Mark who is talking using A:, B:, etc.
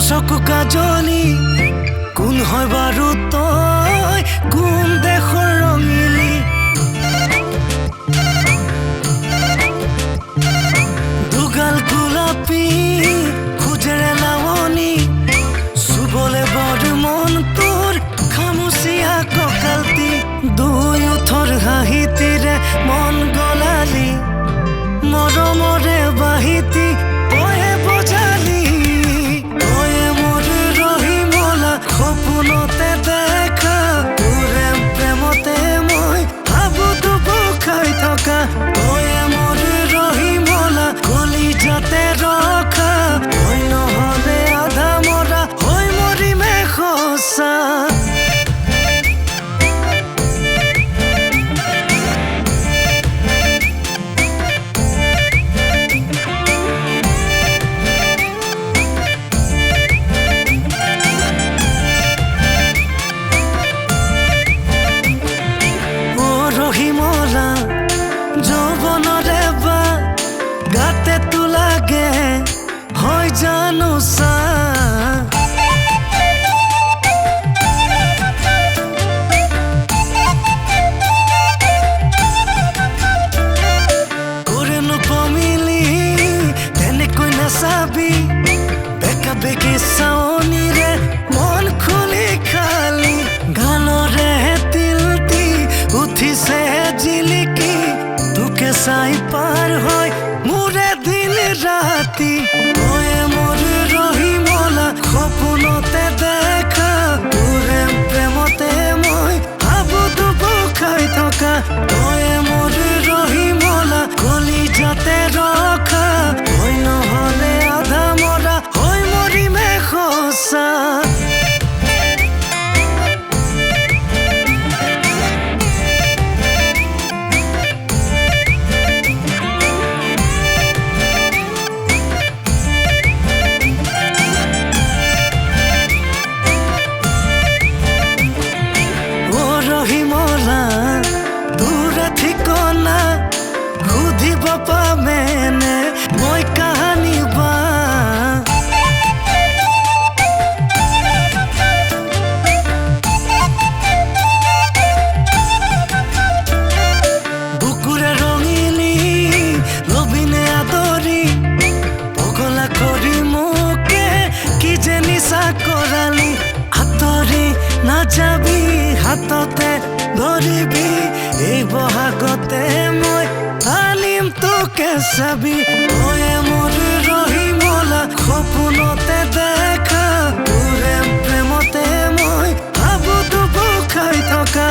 A: চকু কাজলি কোন হয় বাৰু তই কোন দেশৰ ৰঙিলি দুগাল গোলাপী খুজেৰে লাৱনি চুবলে বৰ মন তোৰ খামুচিয়া কঁকালটি দুই ওঠৰ হাঁহিটিৰে মন গলালি মৰমৰে বাহিতি তয়ে বজালি তয়ে মোৰ ৰহিমলা সপোনতে দেখা তোৰে প্ৰেমতে মই ভাবুটো খাই থকা তয়ে মোৰ ৰহিমলা কলিজাতে ৰখা তই নহ'লে আধা মৰা হৈ মৰিমে সঁচা ৰহিমলা যৌৱনৰে বা গাতে তোলাগে হয় জানো চা কৰেনো পমিলি তেনেকৈ নাচাবি বেকা বেকি চাৱনিৰে মন খুলি খালি গালৰে তিলটি উঠিছে জিলিকি তোকে চাই পাৰ হয় মোৰে দিন ৰাতি তয়ে মোৰ ৰহিমলা সপোনতে দেখা তোৰে প্ৰেমতে মই ভাবুটো খাই থকা তয়ে মোৰ ৰহিমলা কলিজাতে ৰখা তই নহ'লে আধা মৰা হৈ মৰিমে সঁচা ৰহিমলা দূৰে ঠিকনা সুধিব পামেনে মই কাহানী বা বুকুৰে ৰঙিলি লবিনে আদৰি পগলা কৰি মোকে কি যে নিচা কৰালি আঁতৰি নাযাবি হাততে ধৰিবি এই বহাগতে মই আনিম তোকে চাবি তয়ে মোৰ ৰহিমলা সপোনতে দেখা তোৰে প্ৰেমতে মই ভাবুটো খাই থকা